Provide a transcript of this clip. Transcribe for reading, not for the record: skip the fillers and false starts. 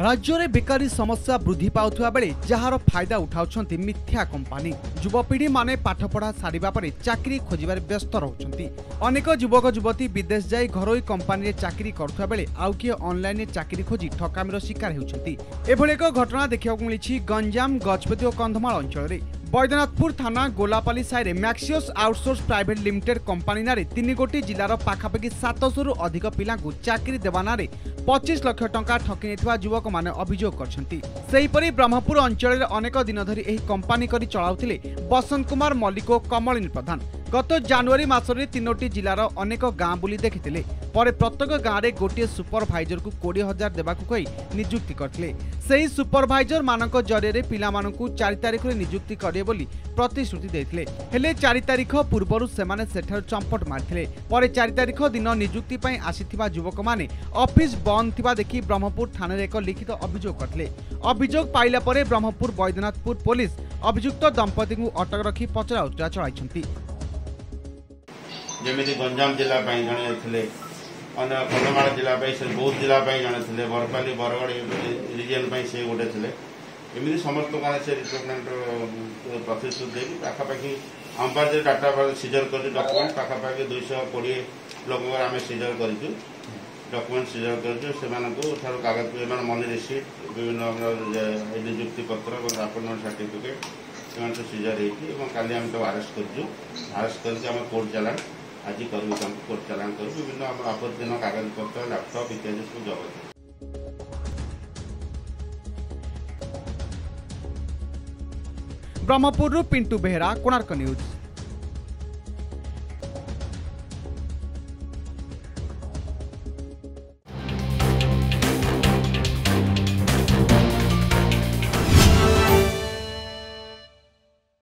राज्य में बेकारी समस्या वृद्धि पाउथुवा बेले जार फायदा उठाउछन्ति मिथ्या कंपानी। युवपीढ़ी माने पाठपढ़ा सारिबा परे चाकरी खोजिबारे व्यस्त रहउछन्ति। अनेक युवक युवती विदेश जाई घरोई कंपानी चाकरी करुथुवा बेले आउ किए ऑनलाइन चाकरी खोजी ठकामीर शिकार हेउछन्ति। एभଳି एक घटना देखिବାକୁ मिलिछि गंजाम गजपति और कंधमाल अंचल रे। बैद्यनाथपुर थाना गोलापाली साइरे मैक्सियस आउटसोर्स प्राइवेट लिमिटेड कंपानी नारे 3 गोटी जिलार पाखापाखि 700 रु अधिक पिलांकु चाकरी देवा नारे 25 लाख टंका ठकी नेथिबा युवक माने अभियोग करछन्ति। सेहिपरि ब्रह्मपुर अंचल रे अनेक दिन धरी एही कंपानी करी चलाउथिले बसंत कुमार मल्लिक और कमलिनी प्रधान। गत जनवरी मासरे 3टी जिलार अनेक गाँ बुली देखिथिले। परे प्रत्येक गाँव में गोटे सुपरभाइजर को 20,000 देबाकु कही नियुक्ति करथिले। सेही सुपरभाइजर मानक जरिए पिला मानकु 4 तारिख रे नियुक्ति करिए बोली प्रतिश्रुति देथिले। हेले 4 तारिख पूर्वरु सेमाने सेठार चंपट मारथिले। परे 4 तारिख दिन नियुक्ति पई आसीथिबा युवक माने ऑफिस बंद थिबा देखि ब्रह्मपुर थाना रे एक लिखित अभियोग करथिले। अभियोग पाइला परे ब्रह्मपुर बैद्यनाथपुर पुलिस अभियुक्त दंपति को अटक रखी पचरा उचरा चलाइछन्ति। जमी गंजाम जिला जड़े थे कंधमाल जिला बौद्ध जिला जड़े थे बरपाली बरगढ़ रिजन से गोटे थे एमती समस्त से रिक्रुटमेंट प्रतिश्रुति देगी पाखापाखि अंबार डाटा सीजर कर डॉक्यूमेंट पाखापाखि 220 लोक आम सीजर कर डॉक्यूमेंट सीजर कर कागज मनी रिसीट विभिन्न नियुक्ति पत्र और अपॉइंटमेंट सर्टिफिकेट से सीजर होती आम तो आरेस्ट करके कोर्ट चलान आज करूँ कोर्ट चलान करूँ विभिन्न आपत्तिजन कागज पत्र लैपटॉप इत्यादि सब जगत। ब्रह्मपुर पिंटू बेहरा, कोणार्क न्यूज।